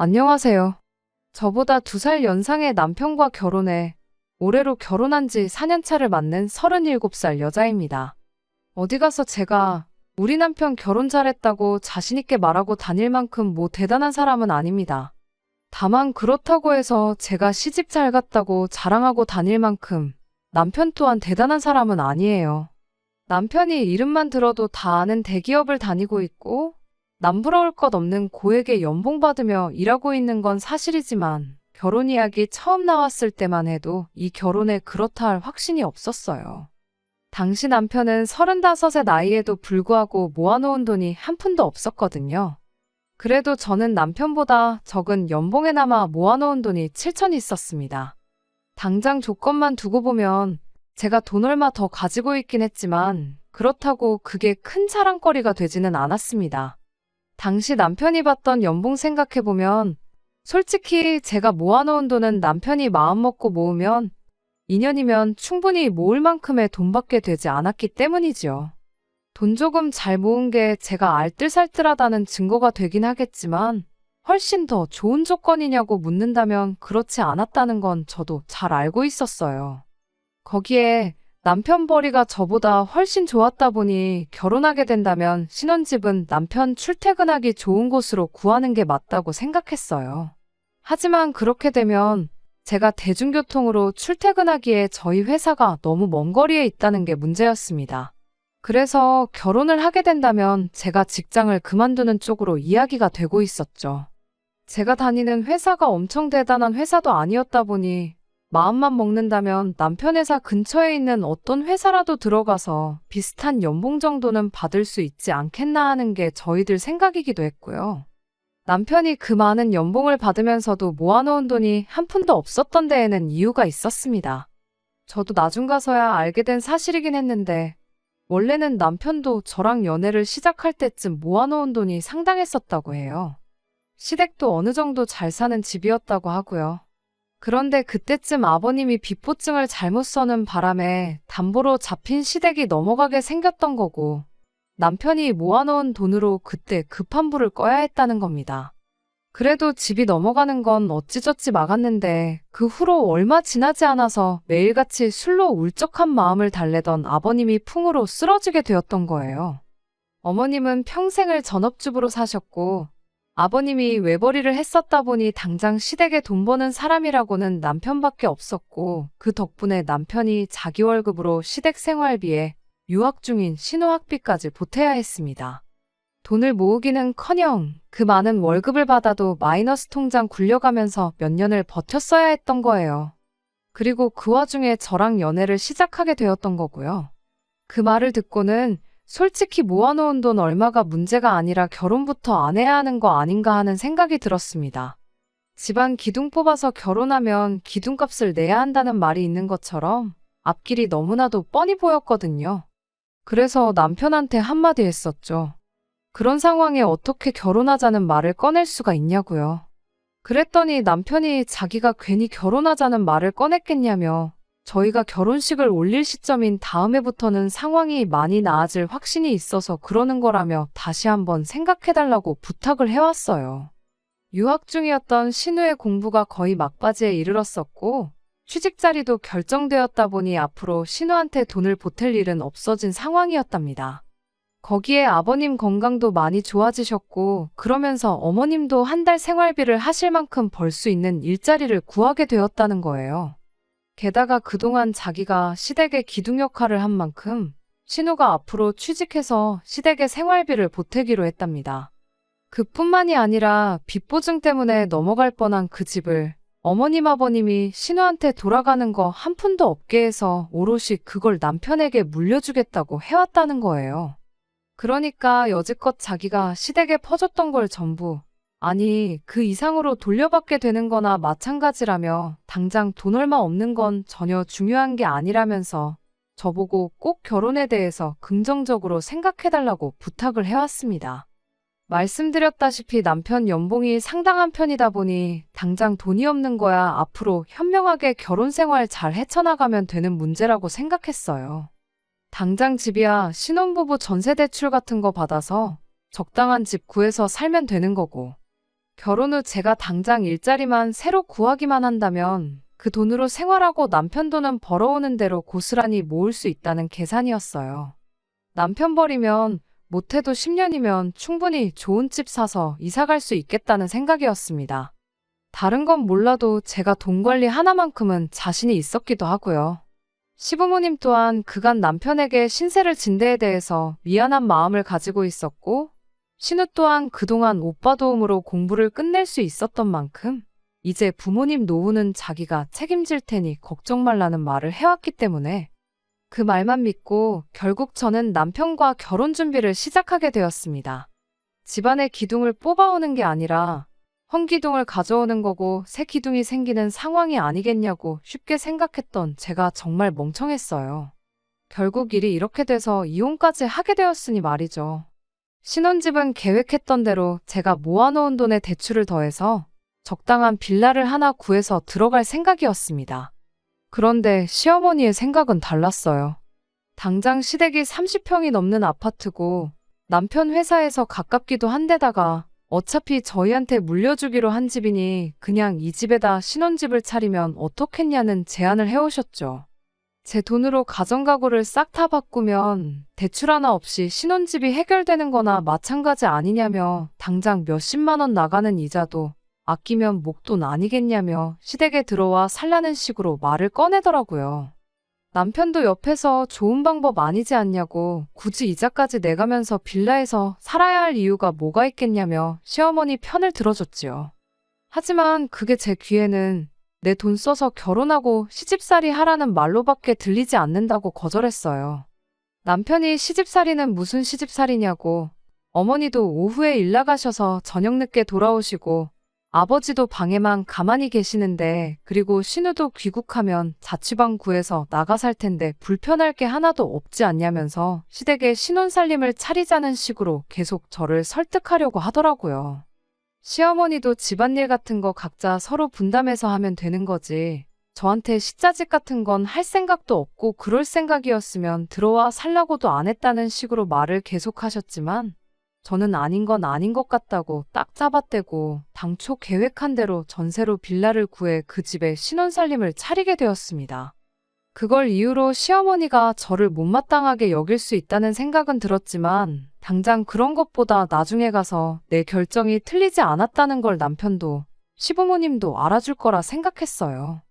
안녕하세요. 저보다 2살 연상의 남편과 결혼해 올해로 결혼한 지 4년 차를 맞는 37살 여자입니다. 어디 가서 제가 우리 남편 결혼 잘했다고 자신있게 말하고 다닐 만큼 뭐 대단한 사람은 아닙니다. 다만 그렇다고 해서 제가 시집 잘 갔다고 자랑하고 다닐 만큼 남편 또한 대단한 사람은 아니에요. 남편이 이름만 들어도 다 아는 대기업을 다니고 있고 남부러울 것 없는 고액의 연봉 받으며 일하고 있는 건 사실이지만 결혼 이야기 처음 나왔을 때만 해도 이 결혼에 그렇다 할 확신이 없었어요. 당시 남편은 35의 나이에도 불구하고 모아놓은 돈이 한 푼도 없었거든요. 그래도 저는 남편보다 적은 연봉에나마 모아놓은 돈이 7천 있었습니다. 당장 조건만 두고 보면 제가 돈 얼마 더 가지고 있긴 했지만 그렇다고 그게 큰 자랑거리가 되지는 않았습니다. 당시 남편이 받던 연봉 생각해보면 솔직히 제가 모아놓은 돈은 남편이 마음먹고 모으면 2년이면 충분히 모을 만큼의 돈밖에 되지 않았기 때문이지요. 돈 조금 잘 모은 게 제가 알뜰살뜰하다는 증거가 되긴 하겠지만 훨씬 더 좋은 조건이냐고 묻는다면 그렇지 않았다는 건 저도 잘 알고 있었어요. 거기에 남편 벌이가 저보다 훨씬 좋았다 보니 결혼하게 된다면 신혼집은 남편 출퇴근하기 좋은 곳으로 구하는 게 맞다고 생각했어요. 하지만 그렇게 되면 제가 대중교통으로 출퇴근하기에 저희 회사가 너무 먼 거리에 있다는 게 문제였습니다. 그래서 결혼을 하게 된다면 제가 직장을 그만두는 쪽으로 이야기가 되고 있었죠. 제가 다니는 회사가 엄청 대단한 회사도 아니었다 보니 마음만 먹는다면 남편 회사 근처에 있는 어떤 회사라도 들어가서 비슷한 연봉 정도는 받을 수 있지 않겠나 하는 게 저희들 생각이기도 했고요. 남편이 그 많은 연봉을 받으면서도 모아놓은 돈이 한 푼도 없었던 데에는 이유가 있었습니다. 저도 나중 가서야 알게 된 사실이긴 했는데 원래는 남편도 저랑 연애를 시작할 때쯤 모아놓은 돈이 상당했었다고 해요. 시댁도 어느 정도 잘 사는 집이었다고 하고요. 그런데 그때쯤 아버님이 빚보증을 잘못 써는 바람에 담보로 잡힌 시댁이 넘어가게 생겼던 거고 남편이 모아놓은 돈으로 그때 급한 불을 꺼야 했다는 겁니다. 그래도 집이 넘어가는 건 어찌저찌 막았는데 그 후로 얼마 지나지 않아서 매일같이 술로 울적한 마음을 달래던 아버님이 풍으로 쓰러지게 되었던 거예요. 어머님은 평생을 전업주부로 사셨고 아버님이 외벌이를 했었다 보니 당장 시댁에 돈 버는 사람이라고는 남편밖에 없었고 그 덕분에 남편이 자기 월급으로 시댁 생활비에 유학 중인 신호학비까지 보태야 했습니다. 돈을 모으기는커녕 그 많은 월급을 받아도 마이너스 통장 굴려가면서 몇 년을 버텼어야 했던 거예요. 그리고 그 와중에 저랑 연애를 시작하게 되었던 거고요. 그 말을 듣고는 솔직히 모아놓은 돈 얼마가 문제가 아니라 결혼부터 안 해야 하는 거 아닌가 하는 생각이 들었습니다. 집안 기둥 뽑아서 결혼하면 기둥값을 내야 한다는 말이 있는 것처럼 앞길이 너무나도 뻔히 보였거든요. 그래서 남편한테 한마디 했었죠. 그런 상황에 어떻게 결혼하자는 말을 꺼낼 수가 있냐고요. 그랬더니 남편이 자기가 괜히 결혼하자는 말을 꺼냈겠냐며 저희가 결혼식을 올릴 시점인 다음 해부터는 상황이 많이 나아질 확신이 있어서 그러는 거라며 다시 한번 생각해달라고 부탁을 해왔어요. 유학 중이었던 신우의 공부가 거의 막바지에 이르렀었고 취직 자리도 결정되었다 보니 앞으로 신우한테 돈을 보탤 일은 없어진 상황이었답니다. 거기에 아버님 건강도 많이 좋아지셨고 그러면서 어머님도 한 달 생활비를 하실 만큼 벌 수 있는 일자리를 구하게 되었다는 거예요. 게다가 그동안 자기가 시댁의 기둥 역할을 한 만큼 신우가 앞으로 취직해서 시댁의 생활비를 보태기로 했답니다. 그뿐만이 아니라 빚보증 때문에 넘어갈 뻔한 그 집을 어머님 아버님이 신우한테 돌아가는 거 한 푼도 없게 해서 오롯이 그걸 남편에게 물려주겠다고 해왔다는 거예요. 그러니까 여지껏 자기가 시댁에 퍼줬던 걸 전부 아니 그 이상으로 돌려받게 되는 거나 마찬가지라며 당장 돈 얼마 없는 건 전혀 중요한 게 아니라면서 저보고 꼭 결혼에 대해서 긍정적으로 생각해달라고 부탁을 해왔습니다. 말씀드렸다시피 남편 연봉이 상당한 편이다 보니 당장 돈이 없는 거야 앞으로 현명하게 결혼 생활 잘 헤쳐나가면 되는 문제라고 생각했어요. 당장 집이야 신혼부부 전세대출 같은 거 받아서 적당한 집 구해서 살면 되는 거고 결혼 후 제가 당장 일자리만 새로 구하기만 한다면 그 돈으로 생활하고 남편 돈은 벌어오는 대로 고스란히 모을 수 있다는 계산이었어요. 남편 버리면 못해도 10년이면 충분히 좋은 집 사서 이사 갈 수 있겠다는 생각이었습니다. 다른 건 몰라도 제가 돈 관리 하나만큼은 자신이 있었기도 하고요. 시부모님 또한 그간 남편에게 신세를 진 데에 대해서 미안한 마음을 가지고 있었고, 신우 또한 그동안 오빠 도움으로 공부를 끝낼 수 있었던 만큼 이제 부모님 노후는 자기가 책임질 테니 걱정 말라는 말을 해왔기 때문에 그 말만 믿고 결국 저는 남편과 결혼 준비를 시작하게 되었습니다. 집안의 기둥을 뽑아오는 게 아니라 헌기둥을 가져오는 거고 새 기둥이 생기는 상황이 아니겠냐고 쉽게 생각했던 제가 정말 멍청했어요. 결국 일이 이렇게 돼서 이혼까지 하게 되었으니 말이죠. 신혼집은 계획했던 대로 제가 모아놓은 돈에 대출을 더해서 적당한 빌라를 하나 구해서 들어갈 생각이었습니다. 그런데 시어머니의 생각은 달랐어요. 당장 시댁이 30평이 넘는 아파트고 남편 회사에서 가깝기도 한데다가 어차피 저희한테 물려주기로 한 집이니 그냥 이 집에다 신혼집을 차리면 어떻겠냐는 제안을 해오셨죠. 제 돈으로 가정가구를 싹 다 바꾸면 대출 하나 없이 신혼집이 해결되는 거나 마찬가지 아니냐며 당장 몇십만 원 나가는 이자도 아끼면 목돈 아니겠냐며 시댁에 들어와 살라는 식으로 말을 꺼내더라고요. 남편도 옆에서 좋은 방법 아니지 않냐고 굳이 이자까지 내가면서 빌라에서 살아야 할 이유가 뭐가 있겠냐며 시어머니 편을 들어줬지요. 하지만 그게 제 귀에는 내 돈 써서 결혼하고 시집살이 하라는 말로밖에 들리지 않는다고 거절했어요. 남편이 시집살이는 무슨 시집살이냐고, 어머니도 오후에 일 나가셔서 저녁 늦게 돌아오시고 아버지도 방에만 가만히 계시는데 그리고 신우도 귀국하면 자취방 구해서 나가 살 텐데 불편할 게 하나도 없지 않냐면서 시댁에 신혼살림을 차리자는 식으로 계속 저를 설득하려고 하더라고요. 시어머니도 집안일 같은 거 각자 서로 분담해서 하면 되는 거지. 저한테 시자집 같은 건 할 생각도 없고 그럴 생각이었으면 들어와 살라고도 안 했다는 식으로 말을 계속하셨지만 저는 아닌 건 아닌 것 같다고 딱 잡아떼고 당초 계획한 대로 전세로 빌라를 구해 그 집에 신혼살림을 차리게 되었습니다. 그걸 이유로 시어머니가 저를 못마땅하게 여길 수 있다는 생각은 들었지만 당장 그런 것보다 나중에 가서 내 결정이 틀리지 않았다는 걸 남편도 시부모님도 알아줄 거라 생각했어요.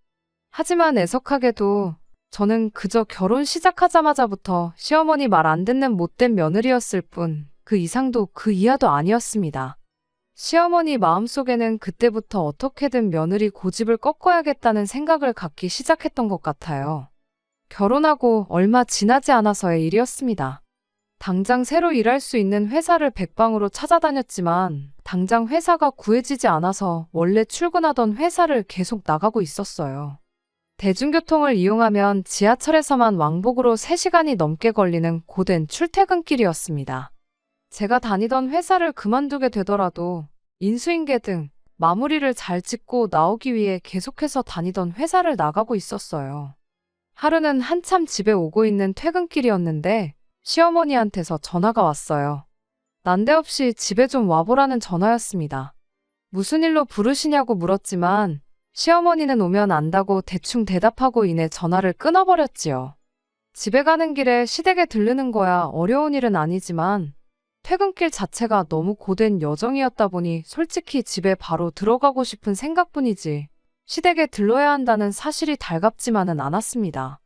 하지만 애석하게도 저는 그저 결혼 시작하자마자부터 시어머니 말 안 듣는 못된 며느리였을 뿐 그 이상도 그 이하도 아니었습니다. 시어머니 마음속에는 그때부터 어떻게든 며느리 고집을 꺾어야겠다는 생각을 갖기 시작했던 것 같아요. 결혼하고 얼마 지나지 않아서의 일이었습니다. 당장 새로 일할 수 있는 회사를 백방으로 찾아다녔지만 당장 회사가 구해지지 않아서 원래 출근하던 회사를 계속 나가고 있었어요. 대중교통을 이용하면 지하철에서만 왕복으로 3시간이 넘게 걸리는 고된 출퇴근길이었습니다. 제가 다니던 회사를 그만두게 되더라도 인수인계 등 마무리를 잘 짓고 나오기 위해 계속해서 다니던 회사를 나가고 있었어요. 하루는 한참 집에 오고 있는 퇴근길이었는데 시어머니한테서 전화가 왔어요. 난데없이 집에 좀 와보라는 전화였습니다. 무슨 일로 부르시냐고 물었지만 시어머니는 오면 안다고 대충 대답하고 이내 전화를 끊어버렸지요. 집에 가는 길에 시댁에 들르는 거야 어려운 일은 아니지만 퇴근길 자체가 너무 고된 여정이었다 보니 솔직히 집에 바로 들어가고 싶은 생각뿐이지 시댁에 들러야 한다는 사실이 달갑지만은 않았습니다.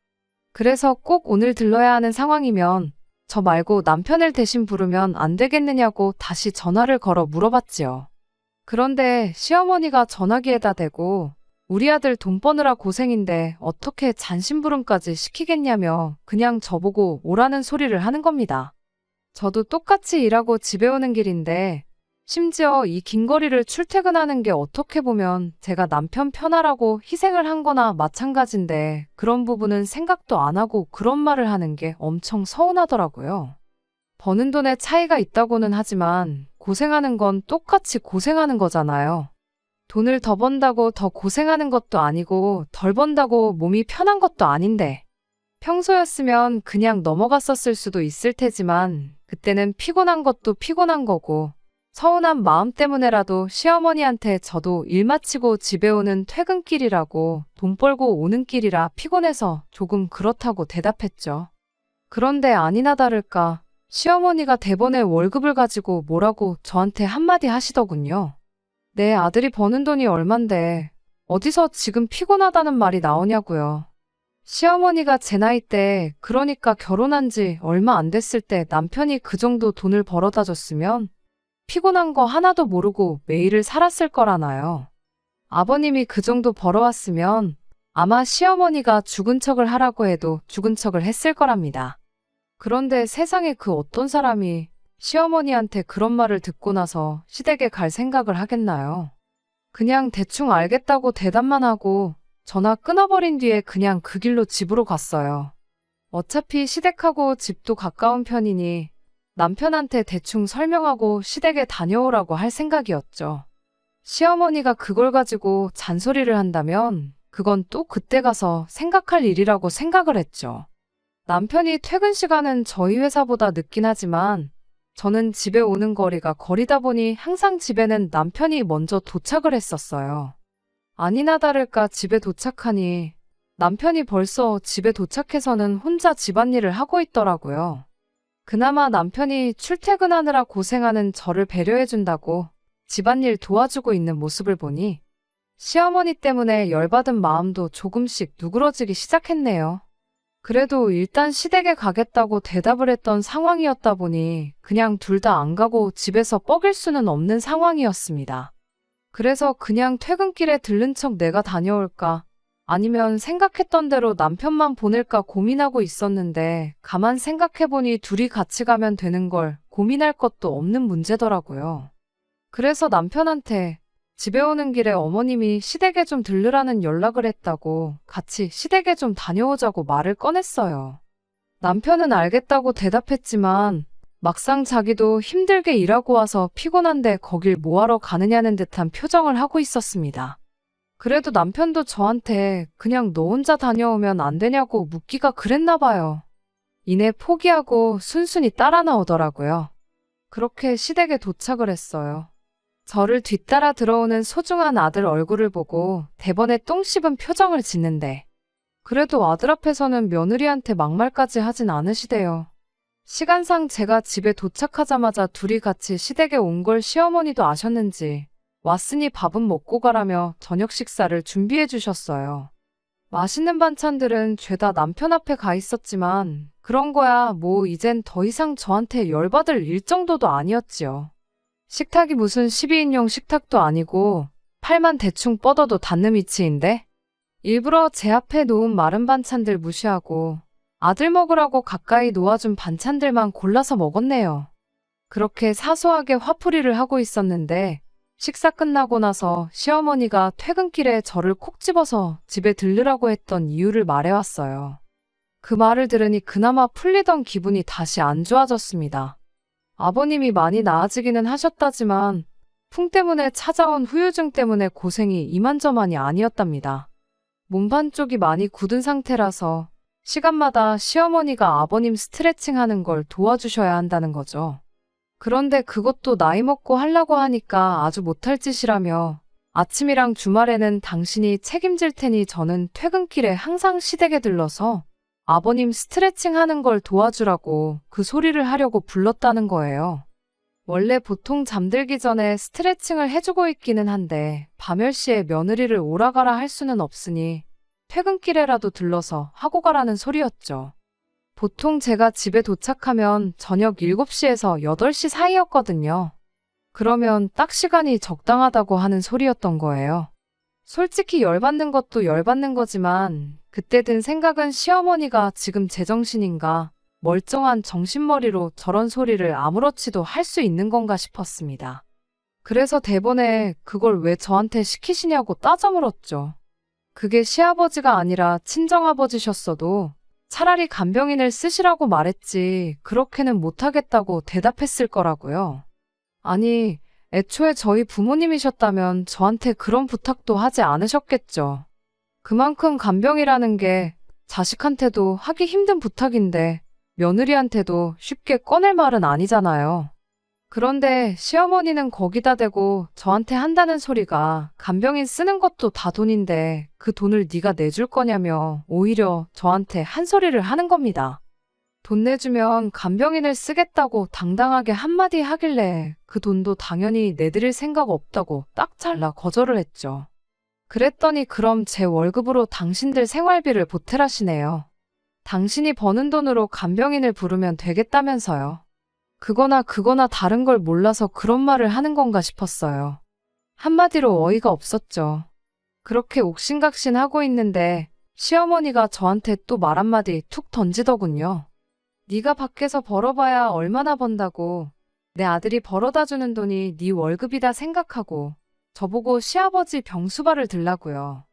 그래서 꼭 오늘 들러야 하는 상황이면 저 말고 남편을 대신 부르면 안 되겠느냐고 다시 전화를 걸어 물어봤지요. 그런데 시어머니가 전화기에다 대고 우리 아들 돈 버느라 고생인데 어떻게 잔심부름까지 시키겠냐며 그냥 저보고 오라는 소리를 하는 겁니다. 저도 똑같이 일하고 집에 오는 길인데 심지어 이 긴 거리를 출퇴근하는 게 어떻게 보면 제가 남편 편하라고 희생을 한 거나 마찬가지인데 그런 부분은 생각도 안 하고 그런 말을 하는 게 엄청 서운하더라고요. 버는 돈에 차이가 있다고는 하지만 고생하는 건 똑같이 고생하는 거잖아요. 돈을 더 번다고 더 고생하는 것도 아니고 덜 번다고 몸이 편한 것도 아닌데 평소였으면 그냥 넘어갔었을 수도 있을 테지만 그때는 피곤한 것도 피곤한 거고 서운한 마음 때문에라도 시어머니한테 저도 일 마치고 집에 오는 퇴근길이라고 돈 벌고 오는 길이라 피곤해서 조금 그렇다고 대답했죠. 그런데 아니나 다를까 시어머니가 대번에 월급을 가지고 뭐라고 저한테 한마디 하시더군요. 내 아들이 버는 돈이 얼만데 어디서 지금 피곤하다는 말이 나오냐고요. 시어머니가 제 나이 때, 그러니까 결혼한 지 얼마 안 됐을 때 남편이 그 정도 돈을 벌어다 줬으면 피곤한 거 하나도 모르고 매일을 살았을 거라나요. 아버님이 그 정도 벌어왔으면 아마 시어머니가 죽은 척을 하라고 해도 죽은 척을 했을 거랍니다. 그런데 세상에 그 어떤 사람이 시어머니한테 그런 말을 듣고 나서 시댁에 갈 생각을 하겠나요? 그냥 대충 알겠다고 대답만 하고 전화 끊어버린 뒤에 그냥 그 길로 집으로 갔어요. 어차피 시댁하고 집도 가까운 편이니 남편한테 대충 설명하고 시댁에 다녀오라고 할 생각이었죠. 시어머니가 그걸 가지고 잔소리를 한다면 그건 또 그때 가서 생각할 일이라고 생각을 했죠. 남편이 퇴근 시간은 저희 회사보다 늦긴 하지만 저는 집에 오는 거리가 거리다 보니 항상 집에는 남편이 먼저 도착을 했었어요. 아니나 다를까 집에 도착하니 남편이 벌써 집에 도착해서는 혼자 집안일을 하고 있더라고요. 그나마 남편이 출퇴근하느라 고생하는 저를 배려해준다고 집안일 도와주고 있는 모습을 보니 시어머니 때문에 열받은 마음도 조금씩 누그러지기 시작했네요. 그래도 일단 시댁에 가겠다고 대답을 했던 상황이었다 보니 그냥 둘 다 안 가고 집에서 뻐길 수는 없는 상황이었습니다. 그래서 그냥 퇴근길에 들른 척 내가 다녀올까 아니면 생각했던 대로 남편만 보낼까 고민하고 있었는데 가만 생각해보니 둘이 같이 가면 되는 걸 고민할 것도 없는 문제더라고요. 그래서 남편한테 집에 오는 길에 어머님이 시댁에 좀 들르라는 연락을 했다고 같이 시댁에 좀 다녀오자고 말을 꺼냈어요. 남편은 알겠다고 대답했지만 막상 자기도 힘들게 일하고 와서 피곤한데 거길 뭐하러 가느냐는 듯한 표정을 하고 있었습니다. 그래도 남편도 저한테 그냥 너 혼자 다녀오면 안 되냐고 묻기가 그랬나 봐요. 이내 포기하고 순순히 따라 나오더라고요. 그렇게 시댁에 도착을 했어요. 저를 뒤따라 들어오는 소중한 아들 얼굴을 보고 대번에 똥 씹은 표정을 짓는데 그래도 아들 앞에서는 며느리한테 막말까지 하진 않으시대요. 시간상 제가 집에 도착하자마자 둘이 같이 시댁에 온 걸 시어머니도 아셨는지 왔으니 밥은 먹고 가라며 저녁 식사를 준비해 주셨어요. 맛있는 반찬들은 죄다 남편 앞에 가 있었지만 그런 거야 뭐 이젠 더 이상 저한테 열받을 일 정도도 아니었지요. 식탁이 무슨 12인용 식탁도 아니고 팔만 대충 뻗어도 닿는 위치인데 일부러 제 앞에 놓은 마른 반찬들 무시하고 아들 먹으라고 가까이 놓아준 반찬들만 골라서 먹었네요. 그렇게 사소하게 화풀이를 하고 있었는데 식사 끝나고 나서 시어머니가 퇴근길에 저를 콕 집어서 집에 들르라고 했던 이유를 말해왔어요. 그 말을 들으니 그나마 풀리던 기분이 다시 안 좋아졌습니다. 아버님이 많이 나아지기는 하셨다지만 풍 때문에 찾아온 후유증 때문에 고생이 이만저만이 아니었답니다. 몸 반쪽이 많이 굳은 상태라서 시간마다 시어머니가 아버님 스트레칭 하는 걸 도와주셔야 한다는 거죠. 그런데 그것도 나이 먹고 하려고 하니까 아주 못할 짓이라며 아침이랑 주말에는 당신이 책임질 테니 저는 퇴근길에 항상 시댁에 들러서 아버님 스트레칭 하는 걸 도와주라고 그 소리를 하려고 불렀다는 거예요. 원래 보통 잠들기 전에 스트레칭을 해주고 있기는 한데 밤10시에 며느리를 오라가라 할 수는 없으니 퇴근길에라도 들러서 하고 가라는 소리였죠. 보통 제가 집에 도착하면 저녁 7시에서 8시 사이였거든요. 그러면 딱 시간이 적당하다고 하는 소리였던 거예요. 솔직히 열받는 것도 열받는 거지만 그때 든 생각은 시어머니가 지금 제정신인가 멀쩡한 정신머리로 저런 소리를 아무렇지도 할 수 있는 건가 싶었습니다. 그래서 대번에 그걸 왜 저한테 시키시냐고 따져 물었죠. 그게 시아버지가 아니라 친정아버지셨어도 차라리 간병인을 쓰시라고 말했지 그렇게는 못하겠다고 대답했을 거라고요. 아니, 애초에 저희 부모님이셨다면 저한테 그런 부탁도 하지 않으셨겠죠. 그만큼 간병이라는 게 자식한테도 하기 힘든 부탁인데 며느리한테도 쉽게 꺼낼 말은 아니잖아요. 그런데 시어머니는 거기다 대고 저한테 한다는 소리가 간병인 쓰는 것도 다 돈인데 그 돈을 네가 내줄 거냐며 오히려 저한테 한 소리를 하는 겁니다. 돈 내주면 간병인을 쓰겠다고 당당하게 한마디 하길래 그 돈도 당연히 내드릴 생각 없다고 딱 잘라 거절을 했죠. 그랬더니 그럼 제 월급으로 당신들 생활비를 보태라시네요. 당신이 버는 돈으로 간병인을 부르면 되겠다면서요. 그거나 다른 걸 몰라서 그런 말을 하는 건가 싶었어요. 한마디로 어이가 없었죠. 그렇게 옥신각신하고 있는데 시어머니가 저한테 또 말 한마디 툭 던지더군요. 네가 밖에서 벌어봐야 얼마나 번다고. 내 아들이 벌어다 주는 돈이 네 월급이다 생각하고 저보고 시아버지 병수발을 들라고요.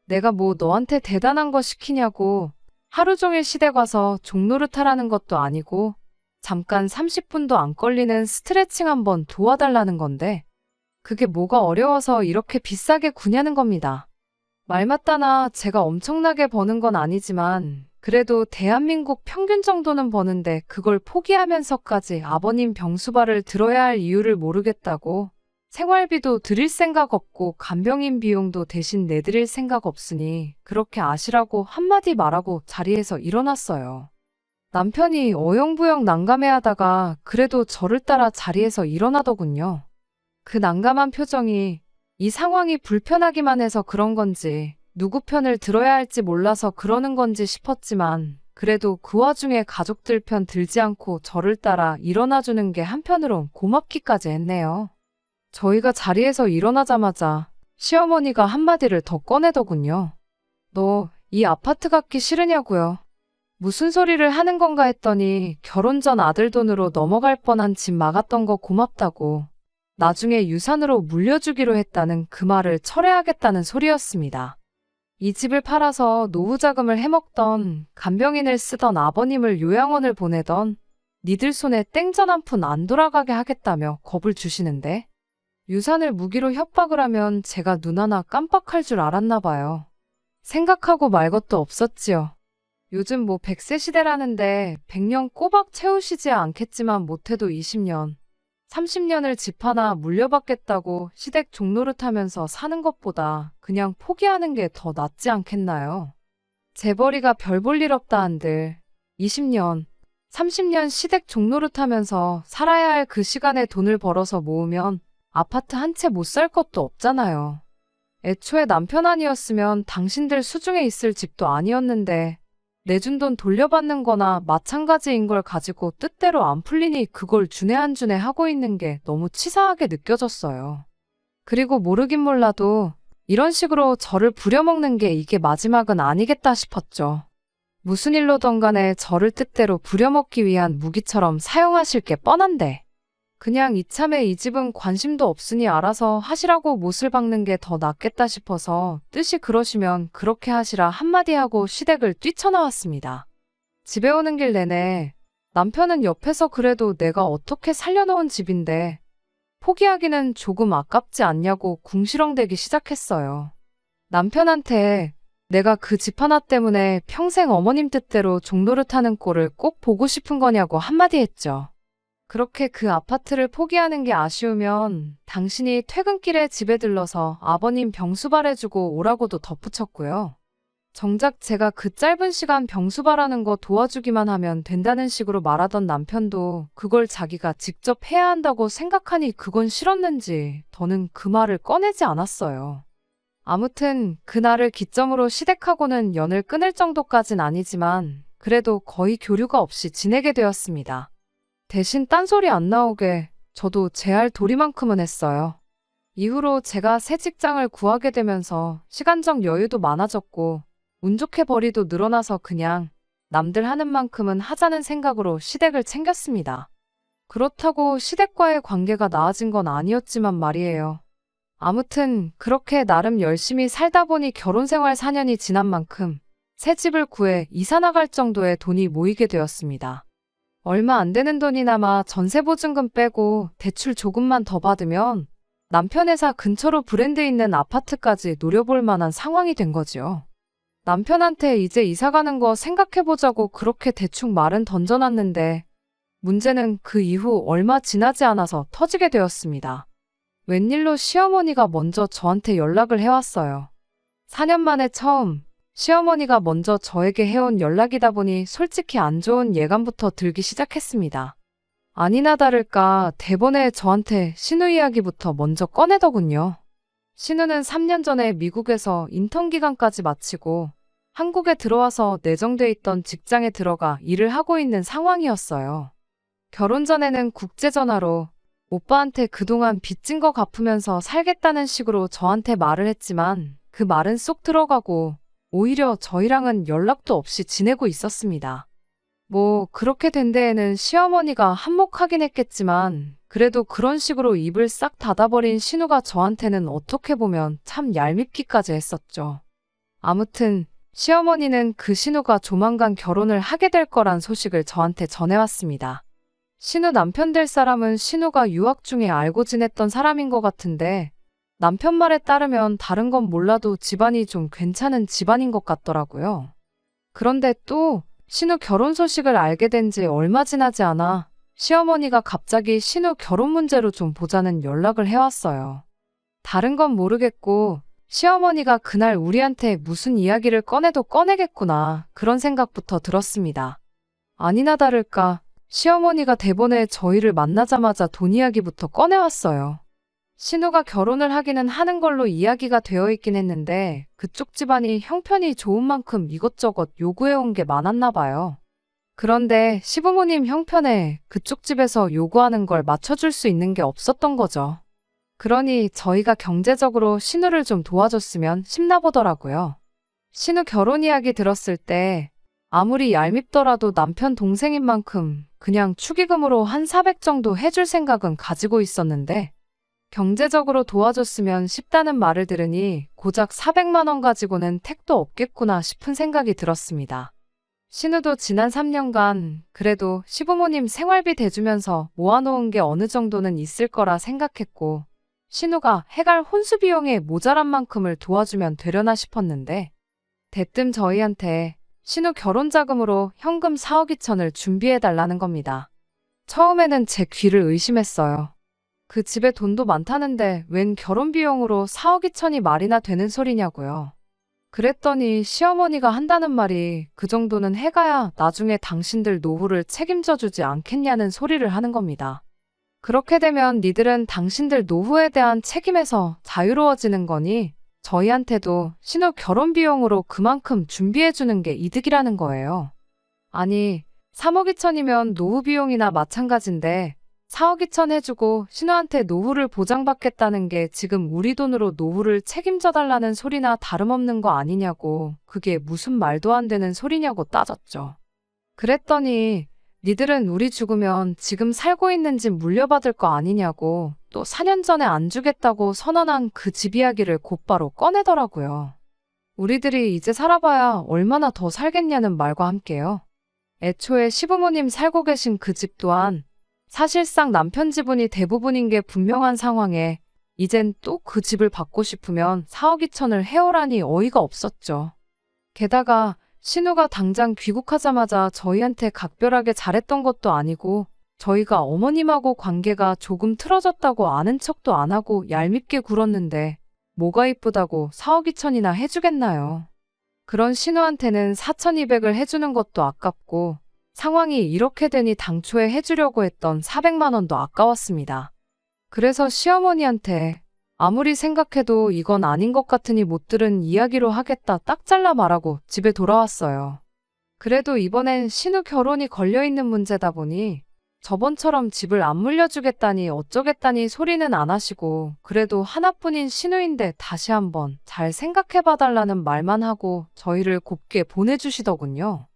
내가 뭐 너한테 대단한 거 시키냐고. 하루 종일 시댁 와서 종노릇하라는 것도 아니고 잠깐 30분도 안 걸리는 스트레칭 한번 도와달라는 건데 그게 뭐가 어려워서 이렇게 비싸게 구냐는 겁니다. 말 맞다나 제가 엄청나게 버는 건 아니지만 그래도 대한민국 평균 정도는 버는데 그걸 포기하면서까지 아버님 병수발을 들어야 할 이유를 모르겠다고. 생활비도 드릴 생각 없고 간병인 비용도 대신 내드릴 생각 없으니 그렇게 아시라고 한마디 말하고 자리에서 일어났어요. 남편이 어영부영 난감해하다가 그래도 저를 따라 자리에서 일어나더군요. 그 난감한 표정이 이 상황이 불편하기만 해서 그런 건지 누구 편을 들어야 할지 몰라서 그러는 건지 싶었지만 그래도 그 와중에 가족들 편 들지 않고 저를 따라 일어나주는 게 한편으론 고맙기까지 했네요. 저희가 자리에서 일어나자마자 시어머니가 한마디를 더 꺼내더군요. 너 이 아파트 갖기 싫으냐고요. 무슨 소리를 하는 건가 했더니 결혼 전 아들 돈으로 넘어갈 뻔한 집 막았던 거 고맙다고. 나중에 유산으로 물려주기로 했다는 그 말을 철회하겠다는 소리였습니다. 이 집을 팔아서 노후 자금을 해먹던 간병인을 쓰던 아버님을 요양원을 보내던 니들 손에 땡전 한 푼 안 돌아가게 하겠다며 겁을 주시는데 유산을 무기로 협박을 하면 제가 눈 하나 깜빡할 줄 알았나 봐요. 생각하고 말 것도 없었지요. 요즘 뭐 100세 시대라는데 100년 꼬박 채우시지 않겠지만 못해도 20년, 30년을 집 하나 물려받겠다고 시댁 종노릇하면서 사는 것보다 그냥 포기하는 게 더 낫지 않겠나요? 재벌이가 별 볼 일 없다 한들 20년, 30년 시댁 종노릇하면서 살아야 할 그 시간에 돈을 벌어서 모으면 아파트 한 채 못 살 것도 없잖아요. 애초에 남편 아니었으면 당신들 수중에 있을 집도 아니었는데 내준 돈 돌려받는 거나 마찬가지인 걸 가지고 뜻대로 안 풀리니 그걸 주네 안 주네 하고 있는 게 너무 치사하게 느껴졌어요. 그리고 모르긴 몰라도 이런 식으로 저를 부려먹는 게 이게 마지막은 아니겠다 싶었죠. 무슨 일로든 간에 저를 뜻대로 부려먹기 위한 무기처럼 사용하실 게 뻔한데 그냥 이참에 이 집은 관심도 없으니 알아서 하시라고 못을 박는 게 더 낫겠다 싶어서 뜻이 그러시면 그렇게 하시라 한마디 하고 시댁을 뛰쳐나왔습니다. 집에 오는 길 내내 남편은 옆에서 그래도 내가 어떻게 살려놓은 집인데 포기하기는 조금 아깝지 않냐고 궁시렁대기 시작했어요. 남편한테 내가 그 집 하나 때문에 평생 어머님 뜻대로 종노릇하는 꼴을 꼭 보고 싶은 거냐고 한마디 했죠. 그렇게 그 아파트를 포기하는 게 아쉬우면 당신이 퇴근길에 집에 들러서 아버님 병수발해주고 오라고도 덧붙였고요. 정작 제가 그 짧은 시간 병수발하는 거 도와주기만 하면 된다는 식으로 말하던 남편도 그걸 자기가 직접 해야 한다고 생각하니 그건 싫었는지 더는 그 말을 꺼내지 않았어요. 아무튼 그날을 기점으로 시댁하고는 연을 끊을 정도까진 아니지만 그래도 거의 교류가 없이 지내게 되었습니다. 대신 딴소리 안 나오게 저도 제 할 도리만큼은 했어요. 이후로 제가 새 직장을 구하게 되면서 시간적 여유도 많아졌고 운 좋게 벌이도 늘어나서 그냥 남들 하는 만큼은 하자는 생각으로 시댁을 챙겼습니다. 그렇다고 시댁과의 관계가 나아진 건 아니었지만 말이에요. 아무튼 그렇게 나름 열심히 살다 보니 결혼생활 4년이 지난 만큼 새 집을 구해 이사 나갈 정도의 돈이 모이게 되었습니다. 얼마 안 되는 돈이나마 전세보증금 빼고 대출 조금만 더 받으면 남편 회사 근처로 브랜드 있는 아파트까지 노려볼 만한 상황이 된 거지요. 남편한테 이제 이사 가는 거 생각해보자고 그렇게 대충 말은 던져놨는데 문제는 그 이후 얼마 지나지 않아서 터지게 되었습니다. 웬일로 시어머니가 먼저 저한테 연락을 해왔어요. 4년 만에 처음 시어머니가 먼저 저에게 해온 연락이다 보니 솔직히 안 좋은 예감부터 들기 시작했습니다. 아니나 다를까 대번에 저한테 신우 이야기부터 먼저 꺼내더군요. 신우는 3년 전에 미국에서 인턴 기간까지 마치고 한국에 들어와서 내정돼 있던 직장에 들어가 일을 하고 있는 상황이었어요. 결혼 전에는 국제전화로 오빠한테 그동안 빚진 거 갚으면서 살겠다는 식으로 저한테 말을 했지만 그 말은 쏙 들어가고 오히려 저희랑은 연락도 없이 지내고 있었습니다. 뭐 그렇게 된 데에는 시어머니가 한몫하긴 했겠지만 그래도 그런 식으로 입을 싹 닫아버린 신우가 저한테는 어떻게 보면 참 얄밉기까지 했었죠. 아무튼 시어머니는 그 신우가 조만간 결혼을 하게 될 거란 소식을 저한테 전해왔습니다. 신우 남편 될 사람은 신우가 유학 중에 알고 지냈던 사람인 것 같은데 남편 말에 따르면 다른 건 몰라도 집안이 좀 괜찮은 집안인 것 같더라고요. 그런데 또 신우 결혼 소식을 알게 된 지 얼마 지나지 않아 시어머니가 갑자기 신우 결혼 문제로 좀 보자는 연락을 해왔어요. 다른 건 모르겠고 시어머니가 그날 우리한테 무슨 이야기를 꺼내도 꺼내겠구나 그런 생각부터 들었습니다. 아니나 다를까 시어머니가 대번에 저희를 만나자마자 돈 이야기부터 꺼내왔어요. 신우가 결혼을 하기는 하는 걸로 이야기가 되어 있긴 했는데 그쪽 집안이 형편이 좋은 만큼 이것저것 요구해온 게 많았나 봐요. 그런데 시부모님 형편에 그쪽 집에서 요구하는 걸 맞춰줄 수 있는 게 없었던 거죠. 그러니 저희가 경제적으로 신우를 좀 도와줬으면 싶나 보더라고요. 신우 결혼 이야기 들었을 때 아무리 얄밉더라도 남편 동생인 만큼 그냥 축의금으로 한 400 정도 해줄 생각은 가지고 있었는데 경제적으로 도와줬으면 싶다는 말을 들으니 고작 400만 원 가지고는 택도 없겠구나 싶은 생각이 들었습니다. 신우도 지난 3년간 그래도 시부모님 생활비 대주면서 모아놓은 게 어느 정도는 있을 거라 생각했고 신우가 해갈 혼수 비용에 모자란 만큼을 도와주면 되려나 싶었는데 대뜸 저희한테 신우 결혼 자금으로 현금 4억 2천을 준비해달라는 겁니다. 처음에는 제 귀를 의심했어요. 그 집에 돈도 많다는데 웬 결혼 비용으로 4억 2천이 말이나 되는 소리냐고요. 그랬더니 시어머니가 한다는 말이 그 정도는 해가야 나중에 당신들 노후를 책임져 주지 않겠냐는 소리를 하는 겁니다. 그렇게 되면 니들은 당신들 노후에 대한 책임에서 자유로워지는 거니 저희한테도 신우 결혼 비용으로 그만큼 준비해주는 게 이득이라는 거예요. 아니 3억 2천이면 노후 비용이나 마찬가지인데 4억 2천 해주고 신우한테 노후를 보장받겠다는 게 지금 우리 돈으로 노후를 책임져 달라는 소리나 다름없는 거 아니냐고 그게 무슨 말도 안 되는 소리냐고 따졌죠. 그랬더니 니들은 우리 죽으면 지금 살고 있는 집 물려받을 거 아니냐고 또 4년 전에 안 주겠다고 선언한 그 집 이야기를 곧바로 꺼내더라고요. 우리들이 이제 살아봐야 얼마나 더 살겠냐는 말과 함께요. 애초에 시부모님 살고 계신 그 집 또한 사실상 남편 지분이 대부분인 게 분명한 상황에 이젠 또 그 집을 받고 싶으면 4억 2천을 해오라니 어이가 없었죠. 게다가 신우가 당장 귀국하자마자 저희한테 각별하게 잘했던 것도 아니고 저희가 어머님하고 관계가 조금 틀어졌다고 아는 척도 안 하고 얄밉게 굴었는데 뭐가 이쁘다고 4억 2천이나 해주겠나요. 그런 신우한테는 4,200을 해주는 것도 아깝고 상황이 이렇게 되니 당초에 해주려고 했던 400만 원도 아까웠습니다. 그래서 시어머니한테 아무리 생각해도 이건 아닌 것 같으니 못 들은 이야기로 하겠다 딱 잘라 말하고 집에 돌아왔어요. 그래도 이번엔 신우 결혼이 걸려있는 문제다 보니 저번처럼 집을 안 물려주겠다니 어쩌겠다니 소리는 안 하시고 그래도 하나뿐인 신우인데 다시 한번 잘 생각해봐달라는 말만 하고 저희를 곱게 보내주시더군요.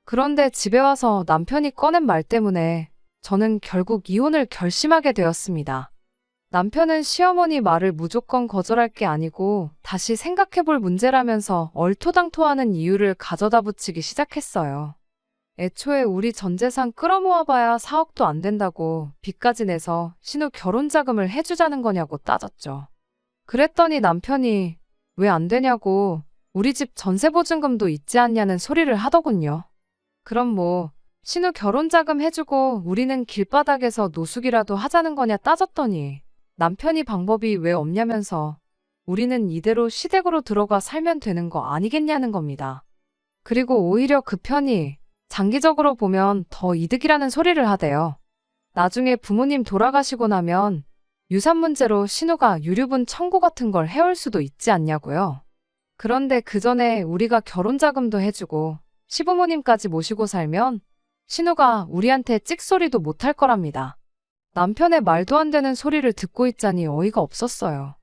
그런데 집에 와서 남편이 꺼낸 말 때문에 저는 결국 이혼을 결심하게 되었습니다. 남편은 시어머니 말을 무조건 거절할 게 아니고 다시 생각해볼 문제라면서 얼토당토하는 이유를 가져다 붙이기 시작했어요. 애초에 우리 전 재산 끌어모아봐야 4억도 안 된다고 빚까지 내서 신우 결혼 자금을 해주자는 거냐고 따졌죠. 그랬더니 남편이 왜 안 되냐고 우리 집 전세보증금도 있지 않냐는 소리를 하더군요. 그럼 뭐 신우 결혼 자금 해주고 우리는 길바닥에서 노숙이라도 하자는 거냐 따졌더니 남편이 방법이 왜 없냐면서 우리는 이대로 시댁으로 들어가 살면 되는 거 아니겠냐는 겁니다. 그리고 오히려 그 편이 장기적으로 보면 더 이득이라는 소리를 하대요. 나중에 부모님 돌아가시고 나면 유산 문제로 신우가 유류분 청구 같은 걸 해올 수도 있지 않냐고요. 그런데 그 전에 우리가 결혼 자금도 해주고 시부모님까지 모시고 살면 신우가 우리한테 찍소리도 못할 거랍니다. 남편의 말도 안 되는 소리를 듣고 있자니 어이가 없었어요.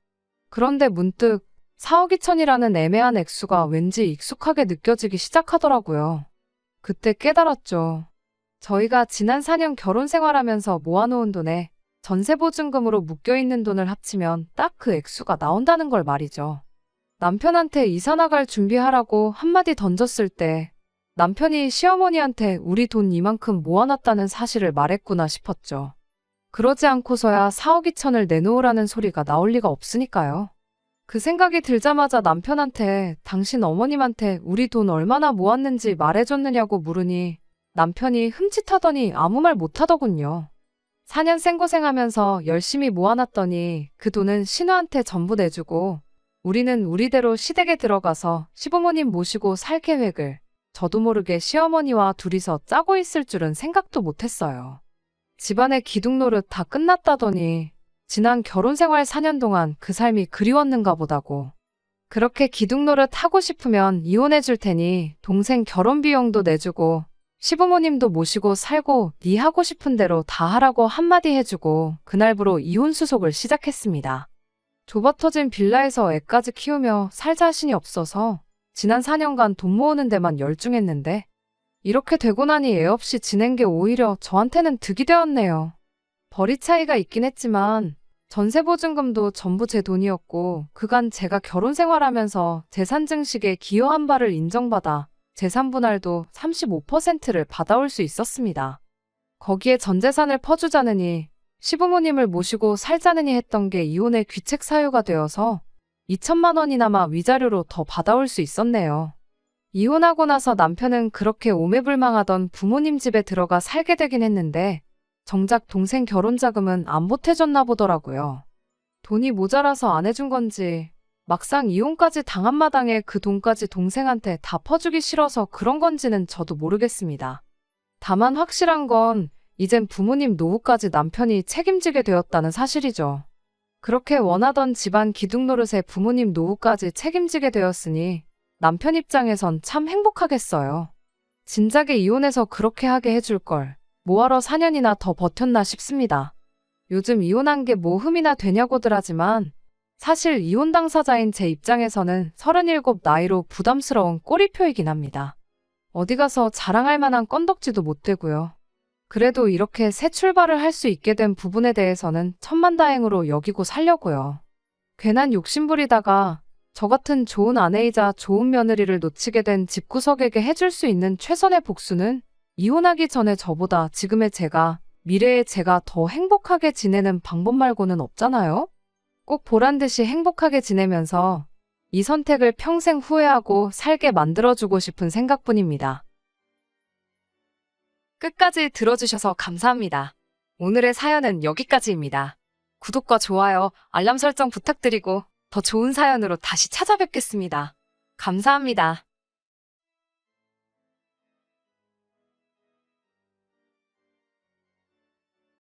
그런데 문득 4억 2천이라는 애매한 액수가 왠지 익숙하게 느껴지기 시작하더라고요. 그때 깨달았죠. 저희가 지난 4년 결혼 생활하면서 모아놓은 돈에 전세보증금으로 묶여있는 돈을 합치면 딱 그 액수가 나온다는 걸 말이죠. 남편한테 이사 나갈 준비하라고 한마디 던졌을 때 남편이 시어머니한테 우리 돈 이만큼 모아놨다는 사실을 말했구나 싶었죠. 그러지 않고서야 4억 2천을 내놓으라는 소리가 나올 리가 없으니까요. 그 생각이 들자마자 남편한테 당신 어머님한테 우리 돈 얼마나 모았는지 말해줬느냐고 물으니 남편이 흠칫하더니 아무 말 못하더군요. 4년 생고생하면서 열심히 모아놨더니 그 돈은 신우한테 전부 내주고 우리는 우리대로 시댁에 들어가서 시부모님 모시고 살 계획을 저도 모르게 시어머니와 둘이서 짜고 있을 줄은 생각도 못했어요. 집안의 기둥 노릇 다 끝났다더니 지난 결혼 생활 4년 동안 그 삶이 그리웠는가 보다고. 그렇게 기둥 노릇 하고 싶으면 이혼해 줄 테니 동생 결혼 비용도 내주고 시부모님도 모시고 살고 네 하고 싶은 대로 다 하라고 한마디 해주고 그날부로 이혼 수속을 시작했습니다. 좁아터진 빌라에서 애까지 키우며 살 자신이 없어서 지난 4년간 돈 모으는 데만 열중했는데 이렇게 되고 나니 애 없이 지낸 게 오히려 저한테는 득이 되었네요. 벌이 차이가 있긴 했지만 전세보증금도 전부 제 돈이었고 그간 제가 결혼 생활하면서 재산 증식에 기여한 바를 인정받아 재산 분할도 35%를 받아올 수 있었습니다. 거기에 전 재산을 퍼주자느니 시부모님을 모시고 살자느니 했던 게 이혼의 귀책 사유가 되어서 2천만 원이나마 위자료로 더 받아올 수 있었네요. 이혼하고 나서 남편은 그렇게 오매불망하던 부모님 집에 들어가 살게 되긴 했는데 정작 동생 결혼 자금은 안 보태줬나 보더라고요. 돈이 모자라서 안 해준 건지 막상 이혼까지 당한 마당에 그 돈까지 동생한테 다 퍼주기 싫어서 그런 건지는 저도 모르겠습니다. 다만 확실한 건 이젠 부모님 노후까지 남편이 책임지게 되었다는 사실이죠. 그렇게 원하던 집안 기둥 노릇에 부모님 노후까지 책임지게 되었으니 남편 입장에선 참 행복하겠어요. 진작에 이혼해서 그렇게 하게 해줄 걸 뭐하러 4년이나 더 버텼나 싶습니다. 요즘 이혼한 게 뭐 흠이나 되냐고들 하지만 사실 이혼 당사자인 제 입장에서는 37 나이로 부담스러운 꼬리표이긴 합니다. 어디 가서 자랑할 만한 건덕지도 못 되고요. 그래도 이렇게 새 출발을 할 수 있게 된 부분에 대해서는 천만다행으로 여기고 살려고요. 괜한 욕심부리다가 저 같은 좋은 아내이자 좋은 며느리를 놓치게 된 집구석에게 해줄 수 있는 최선의 복수는 이혼하기 전에 저보다 지금의 제가, 미래의 제가 더 행복하게 지내는 방법 말고는 없잖아요? 꼭 보란듯이 행복하게 지내면서 이 선택을 평생 후회하고 살게 만들어주고 싶은 생각뿐입니다. 끝까지 들어주셔서 감사합니다. 오늘의 사연은 여기까지입니다. 구독과 좋아요, 알람 설정 부탁드리고 더 좋은 사연으로 다시 찾아뵙겠습니다. 감사합니다.